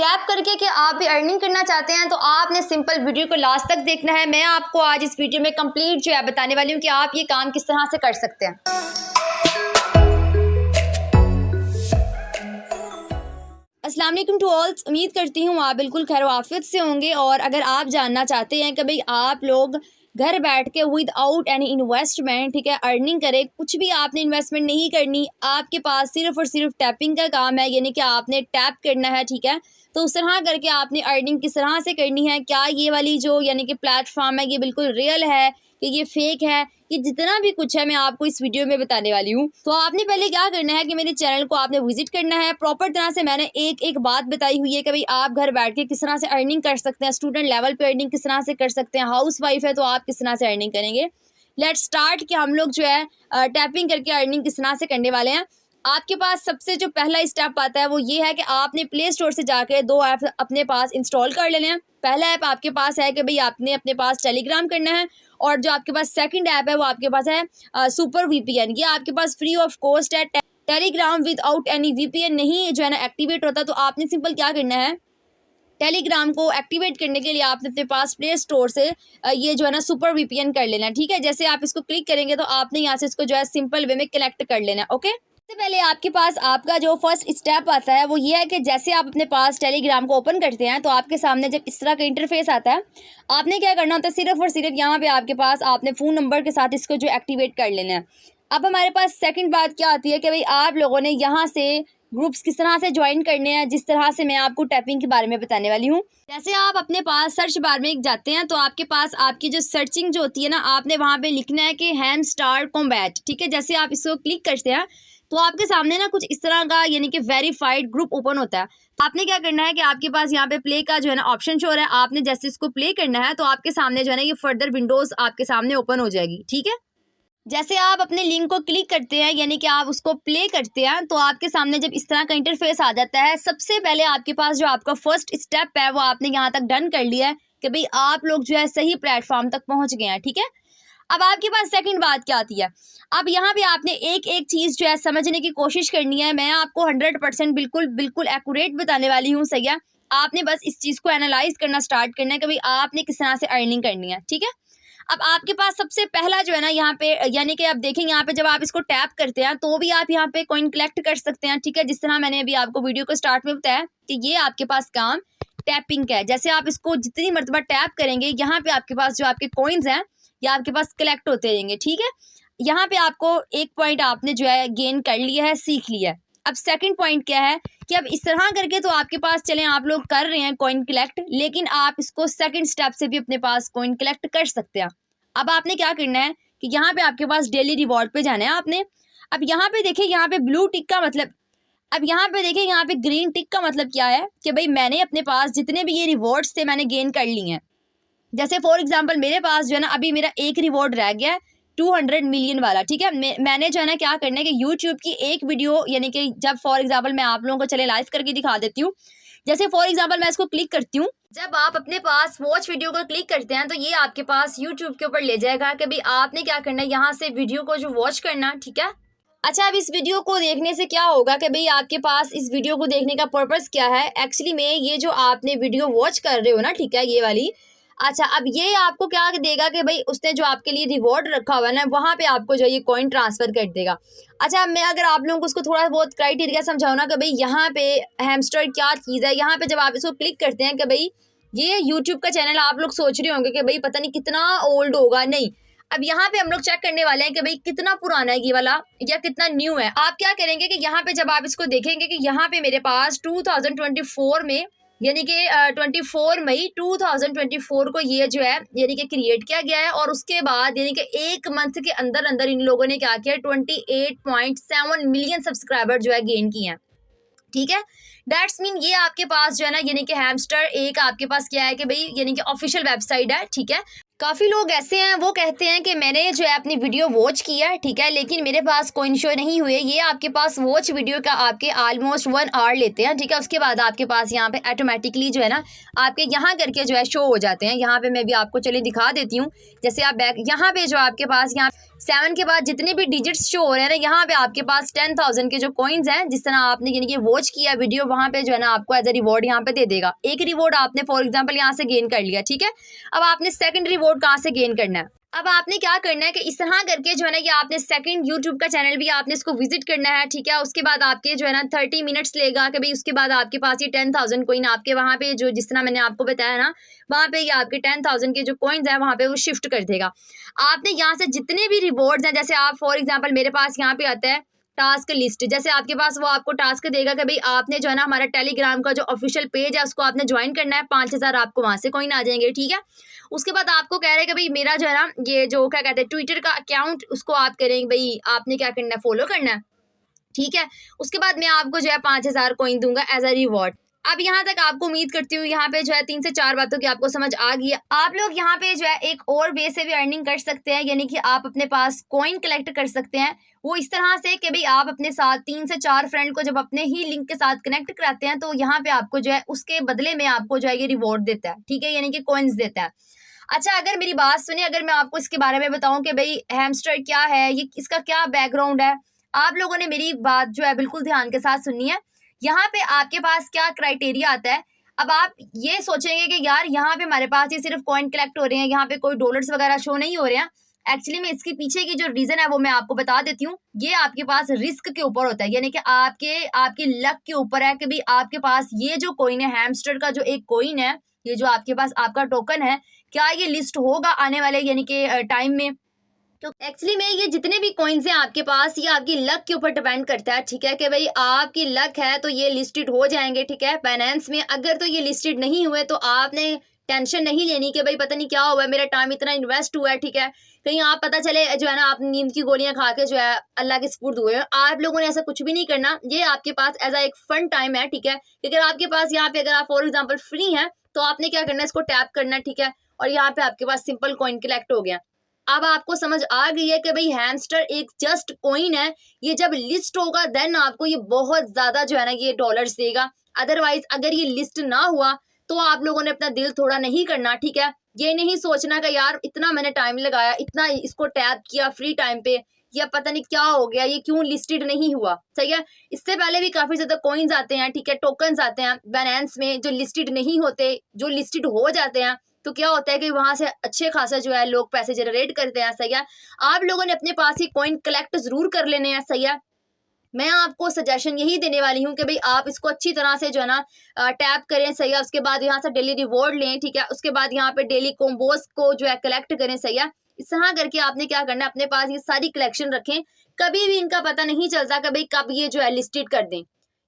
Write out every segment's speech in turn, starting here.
Tap करके कि आप भी अर्निंग करना चाहते हैं तो आपने सिंपल वीडियो को लास्ट तक देखना है। मैं आपको आज इस वीडियो में कंप्लीट जो है बताने वाली हूँ कि आप ये काम किस तरह से कर सकते हैं। अस्सलाम वालेकुम टू ऑल, उम्मीद करती हूँ आप बिल्कुल खैर आफियत से होंगे। और अगर आप जानना चाहते हैं कि भाई आप लोग घर बैठ के विदाउट एनी इन्वेस्टमेंट, ठीक है, अर्निंग करें, कुछ भी आपने इन्वेस्टमेंट नहीं करनी, आपके पास सिर्फ और सिर्फ टैपिंग का काम है, यानी कि आपने टैप करना है, ठीक है, तो उस तरह करके आपने अर्निंग किस तरह से करनी है। क्या ये वाली जो यानी कि प्लेटफॉर्म है ये बिल्कुल रियल है कि ये फेक है, ये जितना भी कुछ है मैं आपको इस वीडियो में बताने वाली हूँ। तो आपने पहले क्या करना है कि मेरे चैनल को आपने विजिट करना है। प्रॉपर तरह से मैंने एक एक बात बताई हुई है कि भाई आप घर बैठ के किस तरह से अर्निंग कर सकते हैं, स्टूडेंट लेवल पे अर्निंग किस तरह से कर सकते हैं, हाउस वाइफ है तो आप किस तरह से अर्निंग करेंगे। लेट्स स्टार्ट कि हम लोग जो है टैपिंग करके अर्निंग किस तरह से करने वाले हैं। आपके पास सबसे जो पहला स्टेप आता है वो ये है कि आपने प्ले स्टोर से जाकर 2 ऐप अपने पास इंस्टॉल कर लेने हैं। पहला ऐप आपके पास है कि भाई आपने अपने पास टेलीग्राम करना है, और जो आपके पास सेकंड ऐप है वो आपके पास है सुपर वीपीएन। ये आपके पास फ्री ऑफ कॉस्ट है। टेलीग्राम विदाउट एनी वीपीएन नहीं जो है ना एक्टिवेट होता। तो आपने सिंपल क्या करना है, टेलीग्राम को एक्टिवेट करने के लिए आपने अपने पास प्ले स्टोर से ये जो है ना सुपर वीपीएन कर लेना है। ठीक है, जैसे आप इसको क्लिक करेंगे तो आपने यहाँ से इसको जो है सिंपल वे में कनेक्ट कर लेना है। ओके, सबसे पहले आपके पास आपका जो फर्स्ट स्टेप आता है वो ये है कि जैसे आप अपने पास टेलीग्राम को ओपन करते हैं तो आपके सामने जब इस तरह का इंटरफेस आता है, आपने क्या करना होता है, सिर्फ और सिर्फ यहाँ पे आपके पास आपने फ़ोन नंबर के साथ इसको जो एक्टिवेट कर लेना है। अब हमारे पास सेकंड बात क्या आती है कि भाई आप लोगों ने यहाँ से ग्रुप्स किस तरह से ज्वाइन करने हैं, जिस तरह से मैं आपको टैपिंग के बारे में बताने वाली हूँ। जैसे आप अपने पास सर्च बार में जाते हैं तो आपके पास आपकी जो सर्चिंग जो होती है ना, आपने वहाँ पे लिखना है कि हैमस्टर कॉम्बैट। ठीक है, जैसे आप इसको क्लिक करते हैं तो आपके सामने ना कुछ इस तरह का यानी कि वेरीफाइड ग्रुप ओपन होता है। तो आपने क्या करना है कि आपके पास यहाँ पे प्ले का जो है ना ऑप्शन शो हो रहा है, आपने जैसे इसको प्ले करना है तो आपके सामने जो है ना ये फर्दर विंडोज आपके सामने ओपन हो जाएगी। ठीक है, जैसे आप अपने लिंक को क्लिक करते हैं यानी कि आप उसको प्ले करते हैं तो आपके सामने जब इस तरह का इंटरफेस आ जाता है, सबसे पहले आपके पास जो आपका फर्स्ट स्टेप है वो आपने यहाँ तक डन कर लिया है कि भाई आप लोग जो है सही प्लेटफॉर्म तक पहुँच गए हैं। ठीक है, अब आपके पास सेकंड बात क्या आती है। अब यहाँ पे आपने एक एक चीज़ जो है समझने की कोशिश करनी है। मैं आपको 100% बिल्कुल एक्यूरेट बताने वाली हूँ, सही है। आपने बस इस चीज़ को एनालाइज करना स्टार्ट करना है कि भाई आपने किस तरह से अर्निंग करनी है। ठीक है, अब आपके पास सबसे पहला जो है ना यहाँ पे यानी कि आप देखेंगे यहाँ पे जब आप इसको टैप करते हैं तो भी आप यहाँ पे कॉइन कलेक्ट कर सकते हैं। ठीक है, जिस तरह मैंने अभी आपको वीडियो को स्टार्ट में बताया कि ये आपके पास काम टैपिंग का है। जैसे आप इसको जितनी मरतबा टैप करेंगे यहाँ पे आपके पास जो आपके कॉइन्स हैं या आपके पास कलेक्ट होते रहेंगे। ठीक है, यहाँ पे आपको एक पॉइंट आपने जो है गेन कर लिया है, सीख लिया है। अब सेकंड पॉइंट क्या है कि अब इस तरह करके तो आपके पास चलें आप लोग कर रहे हैं कॉइन कलेक्ट, लेकिन आप इसको सेकंड स्टेप से भी अपने पास कॉइन कलेक्ट कर सकते हैं। अब आपने क्या करना है कि यहाँ पे आपके पास डेली रिवॉर्ड पे जाना है आपने। अब यहाँ पे देखिए यहाँ पे ब्लू टिक का मतलब, अब यहाँ पे देखिए यहाँ पे ग्रीन टिक का मतलब क्या है कि भाई मैंने अपने पास जितने भी ये रिवॉर्ड्स थे मैंने गेन कर लिए हैं। जैसे फॉर एग्जांपल मेरे पास जो है ना अभी मेरा एक रिवॉर्ड रह गया है 200 मिलियन वाला। ठीक है, मैंने जो है ना क्या करना है कि यूट्यूब की एक वीडियो यानी कि जब फॉर एग्जांपल मैं आप लोगों को चले लाइव करके दिखा देती हूँ। जैसे फॉर एग्जांपल मैं इसको क्लिक करती हूँ, जब आप अपने पास वॉच वीडियो को क्लिक करते हैं तो ये आपके पास यूट्यूब के ऊपर ले जाएगा कि भाई आपने क्या करना है, यहाँ से वीडियो को जो वॉच करना। ठीक है, अच्छा, अब इस वीडियो को देखने से क्या होगा कि भाई आपके पास इस वीडियो को देखने का पर्पस क्या है। एक्चुअली में ये जो आपने वीडियो वॉच कर रहे हो ना, ठीक है, ये वाली, अच्छा, अब ये आपको क्या देगा कि भाई उसने जो आपके लिए रिवॉर्ड रखा हुआ है ना वहाँ पे आपको जो ये कॉइन ट्रांसफर कर देगा। अच्छा, मैं अगर आप लोगों को उसको थोड़ा बहुत क्राइटेरिया समझाऊँ ना कि भाई यहाँ पे हैमस्टर क्या चीज़ है, यहाँ पे जब आप इसको क्लिक करते हैं कि भाई ये यूट्यूब का चैनल, आप लोग सोच रहे होंगे कि भाई पता नहीं कितना ओल्ड होगा, नहीं, अब यहाँ पे हम लोग चेक करने वाले हैं कि भाई कितना पुराना है ये वाला या कितना न्यू है। आप क्या करेंगे कि यहाँ पे जब आप इसको देखेंगे कि यहाँ पे मेरे पास 2024 में यानी कि 24 मई 2024 को ये जो है यानी कि क्रिएट किया गया है, और उसके बाद यानी कि एक मंथ के अंदर अंदर इन लोगों ने क्या किया, 28.7 मिलियन सब्सक्राइबर जो है गेन किए हैं। ठीक है, दैट्स मीन ये आपके पास जो है ना यानी कि हैमस्टर एक आपके पास क्या है कि भाई यानी कि ऑफिशियल वेबसाइट है। ठीक है, काफ़ी लोग ऐसे हैं वो कहते हैं कि मैंने जो है अपनी वीडियो वॉच किया है, ठीक है, लेकिन मेरे पास कॉइन शो नहीं हुए। ये आपके पास वॉच वीडियो का आपके ऑलमोस्ट 1 आवर लेते हैं। ठीक है, उसके बाद आपके पास यहाँ पे ऑटोमेटिकली जो है ना आपके यहाँ करके जो है शो हो जाते हैं। यहाँ पे मैं भी आपको चलिए दिखा देती हूँ। जैसे आप बैक यहाँ पे जो आपके पास यहाँ 7 के बाद जितने भी डिजिट्स शो हो रहे हैं ना, यहाँ पे आपके पास 10,000 के जो कॉइन्स हैं, जिस तरह आपने यानी कि वॉच किया वीडियो, वहाँ पे जो है ना आपको एज अ रिवॉर्ड यहाँ पे दे देगा। एक रिवॉर्ड आपने फॉर एग्जांपल यहाँ से गेन कर लिया, ठीक है। अब आपने सेकंड रिवॉर्ड कहाँ से गेन करना है? अब आपने क्या करना है कि इस तरह करके जो है ना कि आपने सेकंड यूट्यूब का चैनल भी आपने इसको विजिट करना है, ठीक है। उसके बाद आपके जो है ना 30 मिनट्स लेगा कि भाई उसके बाद आपके पास ये 10,000 कॉइन आपके वहाँ पे जो जिस तरह मैंने आपको बताया ना, वहाँ पे ये आपके 10,000 के जो कॉइन्स हैं वहाँ पे वो शिफ्ट कर देगा। आपने यहाँ से जितने भी रिवॉर्ड्स हैं, जैसे आप फॉर एग्जाम्पल मेरे पास यहाँ पे आता है टास्क लिस्ट, जैसे आपके पास वो आपको टास्क देगा कि भाई आपने जो है ना हमारा टेलीग्राम का जो ऑफिशियल पेज है उसको आपने ज्वाइन करना है, 5,000 आपको वहां से कॉइन आ जाएंगे, ठीक है। उसके बाद आपको कह रहे हैं कि भाई मेरा जो है ना ये जो क्या कहते हैं ट्विटर का अकाउंट, उसको आप करेंगे भाई आपने क्या करना है, फॉलो करना है, ठीक है। उसके बाद मैं आपको जो है 5,000 कॉइन दूंगा एज अ रिवॉर्ड। अब यहाँ तक आपको उम्मीद करती हूँ यहाँ पे जो है 3 से 4 बातों की आपको समझ आ गई है। आप लोग यहाँ पे जो है एक और वे से भी अर्निंग कर सकते हैं, यानी कि आप अपने पास कॉइन कलेक्ट कर सकते हैं। वो इस तरह से कि भाई आप अपने साथ 3 से 4 फ्रेंड को जब अपने ही लिंक के साथ कनेक्ट कराते हैं तो यहाँ पे आपको जो है उसके बदले में आपको जो है ये रिवॉर्ड देता है, ठीक है, यानी कि कॉइन्स देता है। अच्छा, अगर मेरी बात सुने, अगर मैं आपको इसके बारे में बताऊं कि भाई हैमस्टर क्या है, ये इसका क्या बैकग्राउंड है, आप लोगों ने मेरी बात जो है बिल्कुल ध्यान के साथ सुननी है। यहाँ पे आपके पास क्या क्राइटेरिया आता है। अब आप ये सोचेंगे कि यार यहाँ पे हमारे पास ये सिर्फ कॉइन कलेक्ट हो रहे हैं, यहाँ पे कोई डॉलर्स वगैरह शो नहीं हो रहे हैं। एक्चुअली में इसके पीछे की जो रीजन है वो मैं आपको बता देती हूँ। ये आपके पास रिस्क के ऊपर होता है, यानी कि आपके लक के ऊपर है कि भाई आपके पास ये जो कॉइन है, हैमस्टर का जो एक कॉइन है, ये जो आपके पास आपका टोकन है, क्या ये लिस्ट होगा आने वाले यानी कि टाइम में। तो एक्चुअली में ये जितने भी कॉइन्स हैं आपके पास, ये आपकी लक के ऊपर डिपेंड करता है, ठीक है, कि भाई आपकी लक है तो ये लिस्टेड हो जाएंगे, ठीक है, बाइनेंस में। अगर तो ये लिस्टेड नहीं हुए तो आपने टेंशन नहीं लेनी कि भाई पता नहीं क्या हुआ है, मेरा टाइम इतना इन्वेस्ट हुआ है, ठीक है, कहीं आप पता चले जो है ना आप नींद की गोलियां खा के जो है अल्लाह के सुपुर्द हुए हैं। आप लोगों ने ऐसा कुछ भी नहीं करना। ये आपके पास एज एक फन टाइम है, ठीक है। अगर आपके पास यहाँ पे अगर आप फॉर एग्जाम्पल फ्री हैं तो आपने क्या करना है, इसको टैप करना, ठीक है, और यहाँ पे आपके पास सिंपल कॉइन कलेक्ट हो गया। अब आपको समझ आ गई है कि भाई हैमस्टर एक जस्ट कॉइन है, ये जब लिस्ट होगा देन आपको ये बहुत ज्यादा जो है ना ये डॉलर्स देगा। अदरवाइज अगर ये लिस्ट ना हुआ तो आप लोगों ने अपना दिल थोड़ा नहीं करना, ठीक है। ये नहीं सोचना कि यार इतना मैंने टाइम लगाया, इतना इसको टैप किया फ्री टाइम पे, या पता नहीं क्या हो गया, ये क्यों लिस्टेड नहीं हुआ, सही है। इससे पहले भी काफी ज्यादा कॉइन्स आते हैं, ठीक है, टोकन्स आते हैं बाइनेंस में जो लिस्टेड नहीं होते, जो लिस्टेड हो जाते हैं तो क्या होता है कि वहां से अच्छे खासा जो है लोग पैसे जनरेट करते हैं, सही है। आप लोगों ने अपने पास ही कॉइन कलेक्ट जरूर कर लेने हैं, सही है। मैं आपको सजेशन यही देने वाली हूँ कि भाई आप इसको अच्छी तरह से जो है ना टैप करें, सही है। उसके बाद यहाँ से डेली रिवॉर्ड लें, ठीक है। उसके बाद यहाँ पे डेली कॉम्बोस को जो है कलेक्ट करें, सही है। इस तरह करके आपने क्या करना है, अपने पास ये सारी कलेक्शन रखें। कभी भी इनका पता नहीं चलता कि भाई कब ये जो है लिस्टेड कर दें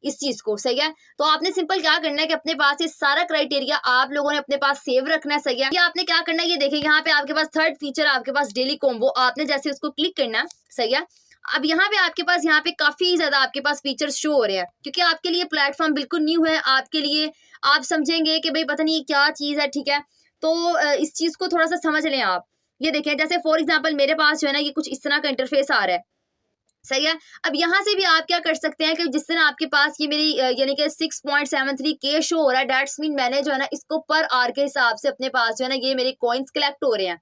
इस चीज को, सही है। तो आपने सिंपल क्या करना है कि अपने पास ये सारा क्राइटेरिया आप लोगों ने अपने पास सेव रखना है, सही है। ये आपने क्या करना है, ये देखिए यहाँ पे आपके पास थर्ड फीचर आपके पास डेली कॉम्बो, आपने जैसे उसको क्लिक करना है, सही है। अब यहाँ पे आपके पास यहाँ पे काफी ज्यादा आपके पास फीचर्स शो हो रहे हैं, क्योंकि आपके लिए प्लेटफॉर्म बिल्कुल न्यू है। आपके लिए आप समझेंगे कि भाई पता नहीं क्या चीज है, ठीक है। तो इस चीज को थोड़ा सा समझ लें आप। ये देखें जैसे फॉर एग्जाम्पल मेरे पास जो है ना ये कुछ इस तरह का इंटरफेस आ रहा है, सही है। अब यहाँ से भी आप क्या कर सकते हैं कि जिस तरह आपके पास ये मेरी यानी कि 6.73K शो हो रहा है, डेट्स मीन मैंने जो है ना इसको पर आवर के हिसाब से अपने पास जो है ना ये मेरे कॉइन्स कलेक्ट हो रहे हैं।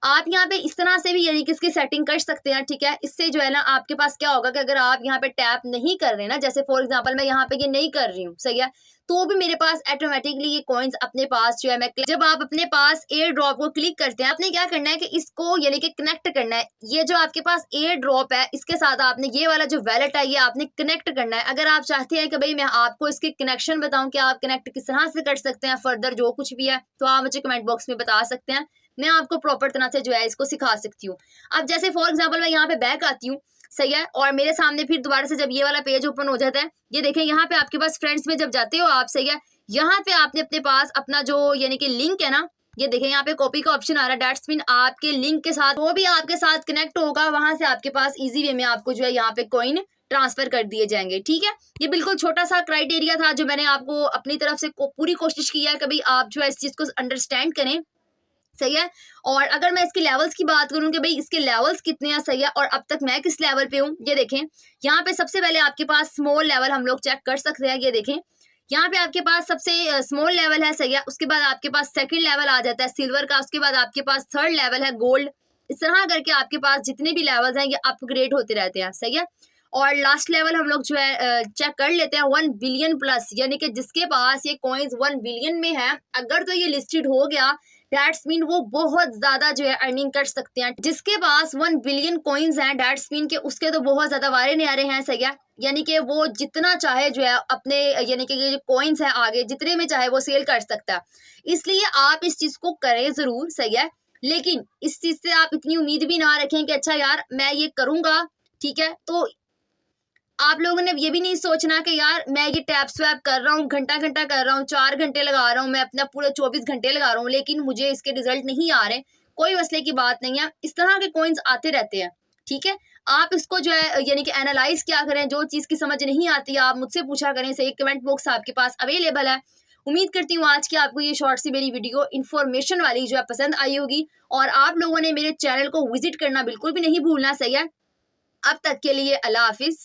आप यहाँ पे इस तरह से भी यानी कि इसकी सेटिंग कर सकते हैं, ठीक है। इससे जो है ना आपके पास क्या होगा कि अगर आप यहाँ पे टैप नहीं कर रहे ना, जैसे फॉर एग्जांपल मैं यहाँ पे ये नहीं कर रही हूँ, सही है, तो भी मेरे पास ऑटोमेटिकली ये कॉइन्स अपने पास जो है मैं जब आप अपने पास एयर ड्रॉप को क्लिक करते हैं, आपने क्या करना है कि इसको यानी कि कनेक्ट करना है। ये जो आपके पास एयर ड्रॉप है इसके साथ आपने ये वाला जो वैलेट है ये आपने कनेक्ट करना है। अगर आप चाहते हैं कि भाई मैं आपको इसकी कनेक्शन बताऊं कि आप कनेक्ट किस तरह से कर सकते हैं फर्दर जो कुछ भी है, तो आप मुझे कमेंट बॉक्स में बता सकते हैं, मैं आपको प्रॉपर तरह से जो है इसको सिखा सकती हूँ। अब जैसे फॉर एग्जाम्पल मैं यहाँ पे बैक आती हूँ, सही है, और मेरे सामने फिर दोबारा से जब ये वाला पेज ओपन हो जाता है, ये देखें यहाँ पे आपके पास फ्रेंड्स में जब जाते हो आप, सही है, यहाँ पे आपने अपने पास अपना जो यानी कि लिंक है ना, ये देखें यहाँ पे कॉपी का ऑप्शन आ रहा है, डेट्स मीन आपके लिंक के साथ वो भी आपके साथ कनेक्ट होगा, वहां से आपके पास इजी वे में आपको जो है यहाँ पे कॉइन ट्रांसफर कर दिए जाएंगे, ठीक है। ये बिल्कुल छोटा सा क्राइटेरिया था जो मैंने आपको अपनी तरफ से पूरी कोशिश की है कि भाई आप जो है इस चीज को अंडरस्टैंड करें, सही है। और अगर मैं इसके लेवल्स की बात करूं कि भाई इसके लेवल्स कितने हैं, सही है, और अब तक मैं किस लेवल पे हूं, ये देखें यहाँ पे सबसे पहले आपके पास स्मॉल लेवल हम लोग चेक कर सकते हैं। ये देखें यहाँ पे आपके पास सबसे स्मॉल लेवल है, सही है। उसके बाद आपके पास सेकंड लेवल आ जाता है सिल्वर का, उसके बाद आपके पास थर्ड लेवल है गोल्ड, इस तरह करके आपके पास जितने भी लेवल्स हैं ये अपग्रेड होते रहते हैं, सही है। और लास्ट लेवल हम लोग जो है चेक कर लेते हैं 1 बिलियन प्लस, यानी कि जिसके पास ये कॉइन्स 1 बिलियन में है, अगर तो ये लिस्टेड हो गया दैट्स मीन वो बहुत ज्यादा जो है अर्निंग कर सकते हैं। जिसके पास 1 बिलियन कॉइन्स हैं दैट्स मीन के उसके तो बहुत ज्यादा वारे न्यारे हैं, सही है। यानी कि वो जितना चाहे जो है अपने यानी कि ये जो कॉइन्स है आगे जितने में चाहे वो सेल कर सकता है। इसलिए आप इस चीज को करें जरूर, सही है। लेकिन इस चीज से आप इतनी उम्मीद भी ना रखें कि अच्छा यार मैं ये करूंगा, ठीक है। तो आप लोगों ने ये भी नहीं सोचना कि यार मैं ये टैप स्वैप कर रहा हूँ, घंटा घंटा कर रहा हूँ, 4 घंटे लगा रहा हूँ, मैं अपना पूरे 24 घंटे लगा रहा हूँ, लेकिन मुझे इसके रिजल्ट नहीं आ रहे। कोई मसले की बात नहीं है, इस तरह के कॉइन्स आते रहते हैं, ठीक है। आप इसको जो है यानी कि एनालाइज क्या करें, जो चीज़ की समझ नहीं आती आप मुझसे पूछा करें, सही। कमेंट बॉक्स आपके पास अवेलेबल है। उम्मीद करती हूँ आज की आपको ये शॉर्ट सी मेरी वीडियो इन्फॉर्मेशन वाली जो है पसंद आई होगी, और आप लोगों ने मेरे चैनल को विजिट करना बिल्कुल भी नहीं भूलना, सही है। अब तक के लिए अल्लाह हाफिज।